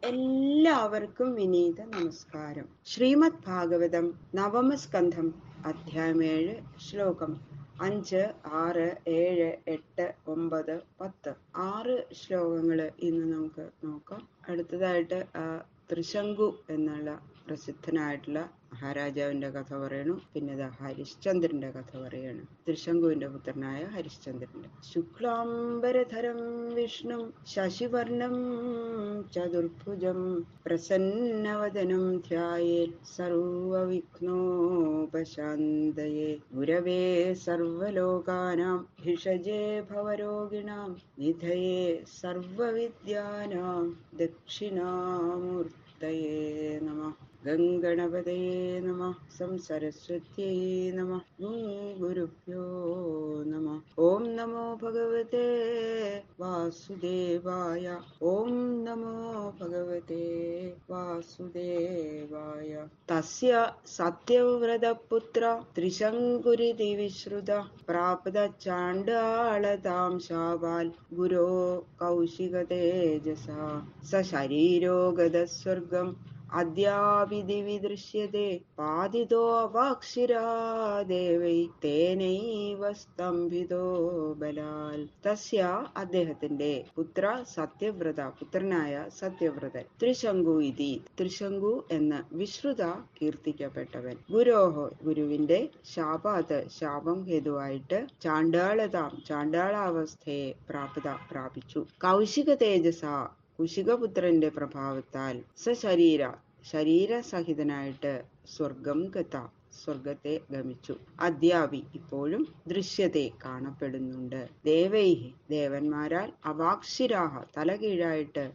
എല്ലാവർക്കും വിനീത നമസ്കാരം. ശ്രീമദ് ഭാഗവതം നവമസ്കന്ധം അധ്യായം 7 ശ്ലോകം 5, 6, 7, 8, 9, 10 6 ശ്ലോകങ്ങള് ഇന്ന് നമുക്ക് നോക്കാം. അടുത്തതായിട്ട് ത്രിശങ്കു എന്നുള്ള പ്രസിദ്ധനായിട്ടുള്ള മഹാരാജാവിന്റെ കഥ പറയണു. പിന്നെ ഹരിശ്ചന്ദ്രന്റെ കഥ പറയാണ്. ത്രിശങ്കുവിന്റെ പുത്രനായ ഹരിശ്ചന്ദ്രന്റെ. ശുക്ലാംബരധരം വിഷ്ണു ശശിവർണം ചതുർഭുജം പ്രസന്നവദനം ധ്യായേത് സർവവിഘ്നോപശാന്തയേ ഗുരവേ സർവലോകാനാം ഭിഷജേ ഭവരോഗിണാം നിധയേ സർവവിദ്യാനാം ദക്ഷിണാമൂർത്തയേ നമഃ. ഗംഗണപതയേ നമഃ. സംസരസ്വത്യൈ നമഃ. ഗുരുഭ്യോ നമഃ. ഓം നമോ ഭഗവതേ വാസുദേവായ. ഓം നമോ ഭഗവതേ വാസുദേവായ. തസ്യ സത്യവ്രതപുത്ര ത്രിശങ്കുരിതി വിശ്രുത പ്രാപ്ത ചാണ്ഡാളതാം ശാപാൽ ഗുരോ കൗശികതേജസാ സശരീരോ ഗതസ്വർഗം അദ്യാവിധി ദൃശ്യത്തെ പാതിതോ അവാക്ഷിരാ ദേവൈ തേനൈവ സ്തംഭിതോ ബലാൽ. തസ്യ അദ്ദേഹത്തിന്റെ പുത്ര സത്യവ്രത പുത്രനായ സത്യവ്രതൻ ത്രിശങ്കു ഇതി ത്രിശങ്കു എന്ന വിശ്രുത കീർത്തിക്കപ്പെട്ടവൻ ഗുരോഹോ ഗുരുവിന്റെ ശാപാത് ശാപം ഹേതുവായിട്ട് ചാണ്ഡാളാവസ്ഥയെ പ്രാപിച്ചു. കൗശിക തേജസ കുശികപുത്രന്റെ പ്രഭാവത്താൽ ശരീരസഹിതനായിട്ട് സ്വർഗത്തെ ഗമിച്ചു. അദ്യാവി ഇപ്പോഴും ദൃശ്യത്തെ കാണപ്പെടുന്നുണ്ട്. ദേവൈഹി ദേവന്മാരാൽ അവാക്ഷിരാഹ തലകീഴായിട്ട്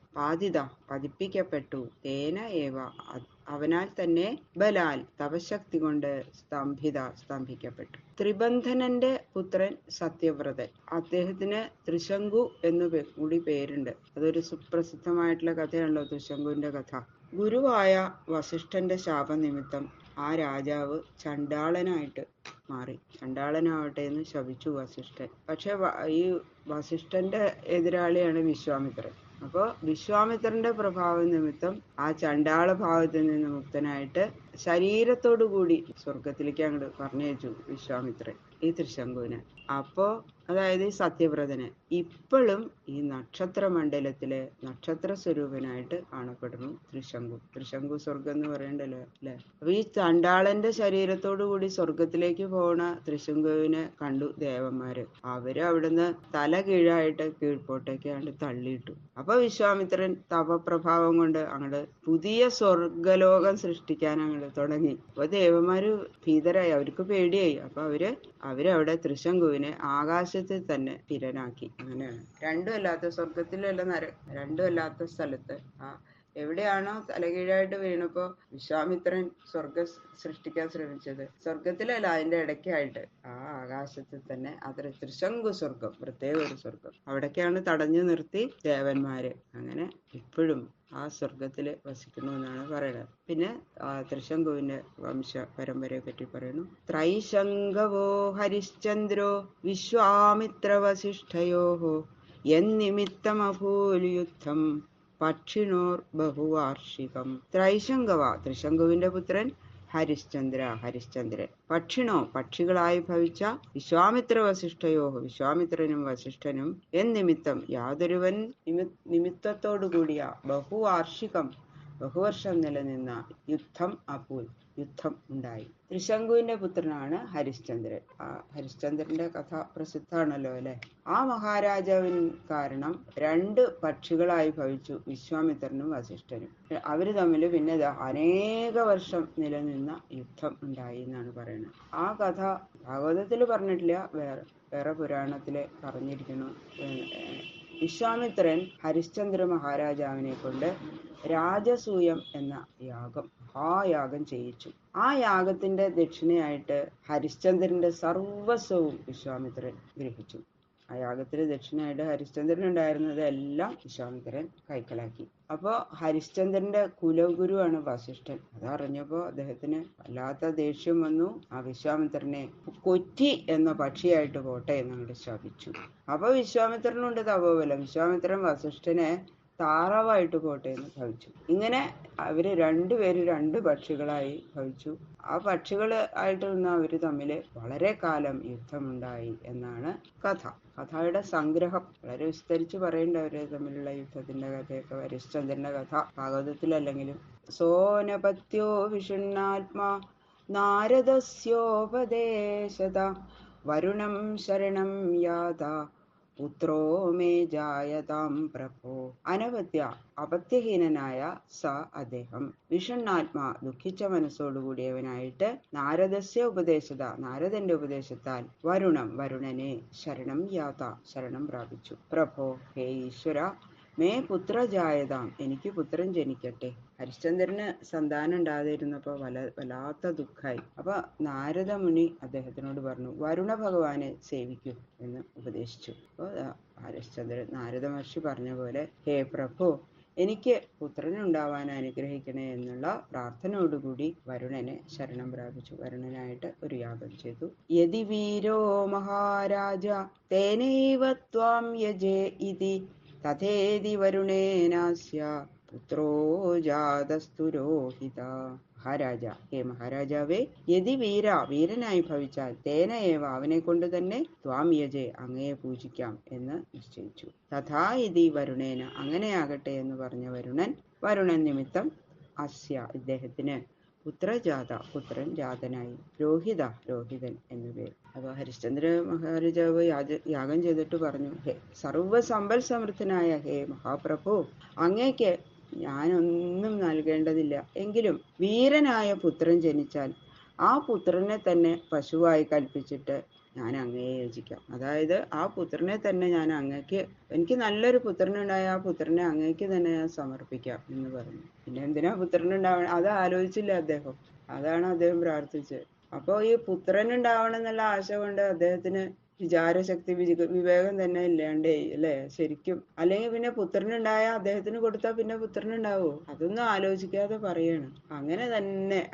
പതിപ്പിക്കപ്പെട്ടു. തേന ഏവ അവനാൽ തന്നെ ബലാൽ തപശക്തി കൊണ്ട് സ്തംഭിക്കപ്പെട്ടു. ത്രിബന്ധനന്റെ പുത്രൻ സത്യവ്രതൻ. അദ്ദേഹത്തിന് ത്രിശങ്കു എന്നു കൂടി പേരുണ്ട്. അതൊരു സുപ്രസിദ്ധമായിട്ടുള്ള കഥയാണല്ലോ ത്രിശങ്കുവിന്റെ കഥ. ഗുരുവായ വസിഷ്ഠന്റെ ശാപനിമിത്തം ആ രാജാവ് ചണ്ടാളനായിട്ട് മാറി. ചണ്ടാളനാവട്ടെ എന്ന് ശപിച്ചു വസിഷ്ഠൻ. പക്ഷെ ഈ വസിഷ്ഠന്റെ എതിരാളിയാണ് വിശ്വാമിത്രൻ. അപ്പോ വിശ്വാമിത്രന്റെ പ്രഭാവ നിമിത്തം ആ ചണ്ടാള ഭാവത്തിൽ നിന്ന് മുക്തനായിട്ട് ശരീരത്തോടു കൂടി സ്വർഗത്തിലേക്ക് അങ്ങോട്ട് പറഞ്ഞയച്ചു വിശ്വാമിത്രൻ ഈ ത്രിശങ്കുവിനെ. അപ്പോ അതായത് ഈ സത്യവ്രതന് ഇപ്പോഴും ഈ നക്ഷത്ര മണ്ഡലത്തിലെ നക്ഷത്ര സ്വരൂപനായിട്ട് കാണപ്പെടുന്നു ത്രിശങ്കു സ്വർഗം എന്ന് പറയണ്ടല്ലോ അല്ലെ. അപ്പൊ ഈ ചണ്ടാളന്റെ ശരീരത്തോടു കൂടി സ്വർഗത്തിലേക്ക് പോണ ത്രിശങ്കുവിനെ കണ്ടു ദേവന്മാര്. അവര് അവിടുന്ന് തല കീഴായിട്ട് കീഴ്പോട്ടേക്ക് അങ്ങോട്ട് തള്ളിയിട്ടു. അപ്പൊ വിശ്വാമിത്രൻ തപപ്രഭാവം കൊണ്ട് അങ്ങോട്ട് പുതിയ സ്വർഗലോകം സൃഷ്ടിക്കാൻ അങ്ങോട്ട് തുടങ്ങി. അപ്പൊ ദേവന്മാര് ഭീതരായി, അവർക്ക് പേടിയായി. അപ്പൊ അവരവിടെ ത്രിശങ്കുവിനെ ആകാശത്തിൽ തന്നെ സ്ഥിരനാക്കി. അങ്ങനെയാണ് രണ്ടും അല്ലാത്ത സ്വർഗത്തിലല്ല രണ്ടും അല്ലാത്ത സ്ഥലത്ത് എവിടെയാണോ തലകീഴായിട്ട് വീണപ്പോ വിശ്വാമിത്രൻ സ്വർഗം സൃഷ്ടിക്കാൻ ശ്രമിച്ചത്, സ്വർഗത്തിലല്ല അതിന്റെ ഇടയ്ക്കായിട്ട് ആ ആകാശത്തിൽ തന്നെ അതൊരു ത്രിശങ്കു സ്വർഗം, പ്രത്യേക ഒരു സ്വർഗം. അവിടേക്കാണ് തടഞ്ഞു നിർത്തി ദേവന്മാര്. അങ്ങനെ ഇപ്പോഴും ആ സ്വർഗത്തില് വസിക്കണമെന്നാണ് പറയുന്നത്. പിന്നെ ത്രിശങ്കുവിന്റെ വംശ പരമ്പരയെ പറ്റി പറയുന്നു. ത്രൈശങ്കവോ ഹരിശ്ചന്ദ്രോ വിശ്വാമിത്ര വസിഷ്ഠയോഹോ യന്നിമിത്തമഭൂൽ യുദ്ധം പക്ഷിണോർ ബഹുവാർഷികം. ത്രിശങ്കുവിന്റെ പുത്രൻ ഹരിശ്ചന്ദ്രൻ പക്ഷികളായി ഭവിച്ച വിശ്വാമിത്ര വസിഷ്ഠയോ വിശ്വാമിത്രനും വസിഷ്ഠനും എന്നിമിത്തം യാതൊരുവൻ നിമിത്തത്തോടുകൂടിയ ബഹുവർഷം നിലനിന്ന യുദ്ധം ഉണ്ടായി. ത്രിശങ്കുവിന്റെ പുത്രനാണ് ഹരിശ്ചന്ദ്രൻ. ഹരിശ്ചന്ദ്രന്റെ കഥ പ്രസിദ്ധമാണല്ലോ അല്ലെ. ആ മഹാരാജാവിൻ കാരണം 2 പക്ഷികളായി ഭവിച്ചു വിശ്വാമിത്രനും വസിഷ്ഠനും. അവര് തമ്മിൽ പിന്നെ അനേക വർഷം നിലനിന്ന യുദ്ധം ഉണ്ടായി എന്നാണ് പറയുന്നത്. ആ കഥ ഭാഗവതത്തിൽ പറഞ്ഞിട്ടില്ല, വേറെ പുരാണത്തില് പറഞ്ഞിരിക്കുന്നു. വിശ്വാമിത്രൻ ഹരിശ്ചന്ദ്ര മഹാരാജാവിനെ കൊണ്ട് രാജസൂയം എന്ന മഹായാഗം ചെയ്യിച്ചു. ആ യാഗത്തിന്റെ ദക്ഷിണയായിട്ട് ഹരിശ്ചന്ദ്രന്റെ സർവസ്വവും വിശ്വാമിത്രൻ ഗ്രഹിച്ചു. ആ യാഗത്തിന് ദക്ഷിണയായിട്ട് ഹരിശ്ചന്ദ്രൻ ഉണ്ടായിരുന്നത് എല്ലാം വിശ്വാമിത്രൻ കൈക്കലാക്കി. അപ്പോ ഹരിശ്ചന്ദ്രന്റെ കുലഗുരുവാണ് വസിഷ്ഠൻ. അതറിഞ്ഞപ്പോ അദ്ദേഹത്തിന് വല്ലാത്ത ദേഷ്യം വന്നു. ആ വിശ്വാമിത്രനെ കൊറ്റി എന്ന പക്ഷിയായിട്ട് പോട്ടെ എന്നങ്ങോട്ട് ശപിച്ചു. അപ്പൊ വിശ്വാമിത്രനുണ്ട് തപോബലം. വിശ്വാമിത്രൻ വസിഷ്ഠനെ താറാവായിട്ട് പോട്ടെ എന്ന് ഭവിച്ചു. ഇങ്ങനെ അവര് രണ്ടുപേര് രണ്ട് പക്ഷികളായി ഭവിച്ചു. ആ പക്ഷികൾ ആയിട്ട് നിന്ന് അവര് തമ്മിൽ വളരെ കാലം യുദ്ധമുണ്ടായി എന്നാണ് കഥ. കഥയുടെ സംഗ്രഹം വളരെ വിസ്തരിച്ച് പറയേണ്ട അവര് തമ്മിലുള്ള യുദ്ധത്തിന്റെ കഥയൊക്കെ, ഹരിശ്ചന്ദ്രന്റെ കഥ ഭാഗവതത്തിലല്ലെങ്കിലും. സോനപത്യോ വിഷണ്ണാത്മാ നാരദസ്യോപദേശത വരുണം ശരണം യാത പുത്രോ മേ ജായതാം പ്രഭോ. അനപത്യ അപത്യഹീനനായ സ അദ്ദേഹം, വിഷണ്ണാത്മാ ദുഃഖിച്ച മനസ്സോടുകൂടിയവനായിട്ട്, നാരദസ്യ ഉപദേശത നാരദന്റെ ഉപദേശത്താൽ, വരുണനെ ശരണം യാത ശരണം പ്രാപിച്ചു. പ്രഭോ ഹേ ഈശ്വര, മേ പുത്ര ജായതാം എനിക്ക് പുത്രൻ ജനിക്കട്ടെ. ഹരിശ്ചന്ദ്രന് സന്താനം ഉണ്ടാതിരുന്നപ്പോ വല്ലാത്ത ദുഃഖായി. അപ്പൊ നാരദ മുനി അദ്ദേഹത്തിനോട് പറഞ്ഞു, വരുണ ഭഗവാനെ സേവിക്കൂ എന്ന് ഉപദേശിച്ചു. അപ്പൊ ഹരിശ്ചന്ദ്രൻ നാരദ മഹർഷി പറഞ്ഞ പോലെ, ഹേ പ്രഭു, എനിക്ക് പുത്രനുണ്ടാവാൻ അനുഗ്രഹിക്കണേ എന്നുള്ള പ്രാർത്ഥനയോടുകൂടി വരുണനെ ശരണം പ്രാപിച്ചു. വരുണനായിട്ട് ഒരു യാഗം ചെയ്തു. യതി വീരോ മഹാരാജ തേനൈവ ത്വാം യജേ ഇതി തഥേതി വരുണേനാസ്യ പുത്രോ ജാതസ്തു രോഹിത. മഹാരാജ, ഹേ മഹാരാജാവേ, യതി വീരനായി ഭവിച്ചാൽ തേന ഏവ അവനെ കൊണ്ട് തന്നെ ത്വാം യജേ അങ്ങയെ പൂജിക്കാം എന്ന് നിശ്ചയിച്ചു. തഥാ ഇതി വരുണേന അങ്ങനെയാകട്ടെ എന്ന് പറഞ്ഞ വരുണൻ നിമിത്തം അസ്യ ഇദ്ദേഹത്തിന് പുത്രൻ ജാതനായി. രോഹിതൻ എന്നു പേര്. അപ്പൊ ഹരിശ്ചന്ദ്ര മഹാരാജാവ് യാഗം ചെയ്തിട്ട് പറഞ്ഞു, ഹേ സർവസമ്പൽ സമൃദ്ധനായ ഹേ മഹാപ്രഭു, അങ്ങേക്ക് ഞാനൊന്നും നൽകേണ്ടതില്ല. എങ്കിലും വീരനായ പുത്രൻ ജനിച്ചാൽ ആ പുത്രനെ തന്നെ പശുവായി കൽപ്പിച്ചിട്ട് ഞാൻ അങ്ങയെ യോജിക്കാം. അതായത് ആ പുത്രനെ തന്നെ ഞാൻ എനിക്ക് നല്ലൊരു പുത്രനുണ്ടായ ആ പുത്രനെ അങ്ങേക്ക് തന്നെ ഞാൻ സമർപ്പിക്കാം എന്ന് പറഞ്ഞു. പിന്നെ എന്തിനാ പുത്രനുണ്ടാവണം അത് ആലോചിച്ചില്ല അദ്ദേഹം. അതാണ് അദ്ദേഹം പ്രാർത്ഥിച്ചത്. അപ്പോ ഈ പുത്രനുണ്ടാവണം എന്നുള്ള ആശ കൊണ്ട് അദ്ദേഹത്തിന് വിചാരശക്തി വിവേകം തന്നെ ഇല്ലാണ്ടേ അല്ലേ ശരിക്കും. അല്ലെങ്കിൽ പിന്നെ പുത്രനുണ്ടായ അദ്ദേഹത്തിന് കൊടുത്താൽ പിന്നെ പുത്രനുണ്ടാവോ? അതൊന്നും ആലോചിക്കാതെ പറയാണ്.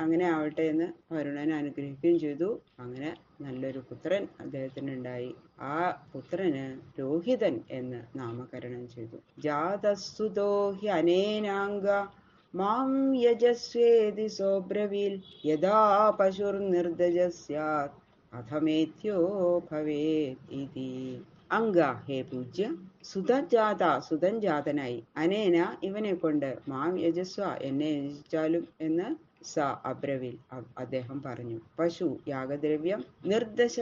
അങ്ങനെ ആവട്ടെ എന്ന് വരുണൻ അനുഗ്രഹിക്കുകയും ചെയ്തു. അങ്ങനെ നല്ലൊരു പുത്രൻ അദ്ദേഹത്തിന് ഉണ്ടായി. ആ പുത്രന് രോഹിതൻ എന്ന് നാമകരണം ചെയ്തു. ജാതസ്തുതോ ഹി അനേനാംഗ മാം യജസ്വേതി സോബ്രവീൽ യഥാ പശുർ നിർദ്ദജ സ്യാത് അഥമേത്യോ ഭവേത് ഇതി. അംഗ ഹേ പൂജ്യ, സുതൻ ജാതനായി, അനേന ഇവനെ കൊണ്ട്, മാം യജസ്വ എന്നെ യജിച്ചാലും എന്ന് സ അബ്രവിൽ അദ്ദേഹം പറഞ്ഞു. പശു യാഗദ്രവ്യം നിർദ്ദശ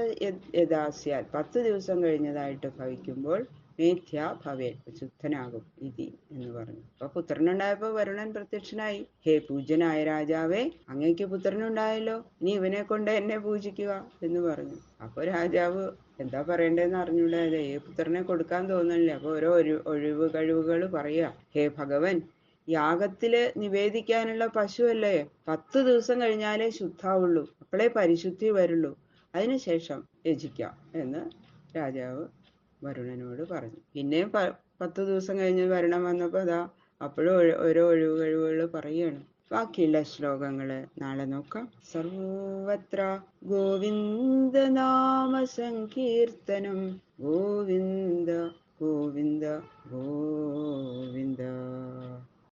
യഥാസ്യാൽ 10 ദിവസം കഴിഞ്ഞതായിട്ട് ഭവിക്കുമ്പോൾ മേധ്യ ഭവേ ശുദ്ധനാകും ഇതി എന്ന് പറഞ്ഞു. അപ്പൊ പുത്രനുണ്ടായപ്പോ വരുണൻ പ്രത്യക്ഷനായി. ഹേ പൂജ്യനായ രാജാവേ, അങ്ങേക്ക് പുത്രനുണ്ടായല്ലോ, ഇനി ഇവനെ കൊണ്ട് എന്നെ പൂജിക്കുക എന്ന് പറഞ്ഞു. അപ്പൊ രാജാവ് എന്താ പറയണ്ടേന്ന് അറിഞ്ഞൂടാ. ഈ പുത്രനെ കൊടുക്കാൻ തോന്നുന്നില്ല. അപ്പൊ ഓരോ കഴിവുകൾ പറയുക. ഹേ ഭഗവൻ, യാഗത്തില് നിവേദിക്കാനുള്ള പശുവല്ലേ 10 ദിവസം കഴിഞ്ഞാലേ ശുദ്ധാവുള്ളൂ, അപ്പോഴേ പരിശുദ്ധി വരുള്ളൂ, അതിനുശേഷം യജിക്കാം എന്ന് രാജാവ് വരുണനോട് പറഞ്ഞു. പിന്നെയും 10 ദിവസം കഴിഞ്ഞ് വരുണൻ വന്നപ്പോ അപ്പോഴും ഓരോ കഴിവുകൾ പറയുകയാണ്. ബാക്കിയുള്ള ശ്ലോകങ്ങള് നാളെ നോക്കാം. സർവത്ര ഗോവിന്ദ നാമ സങ്കീർത്തനം. ഗോവിന്ദ ഗോവിന്ദ ഗോവിന്ദ.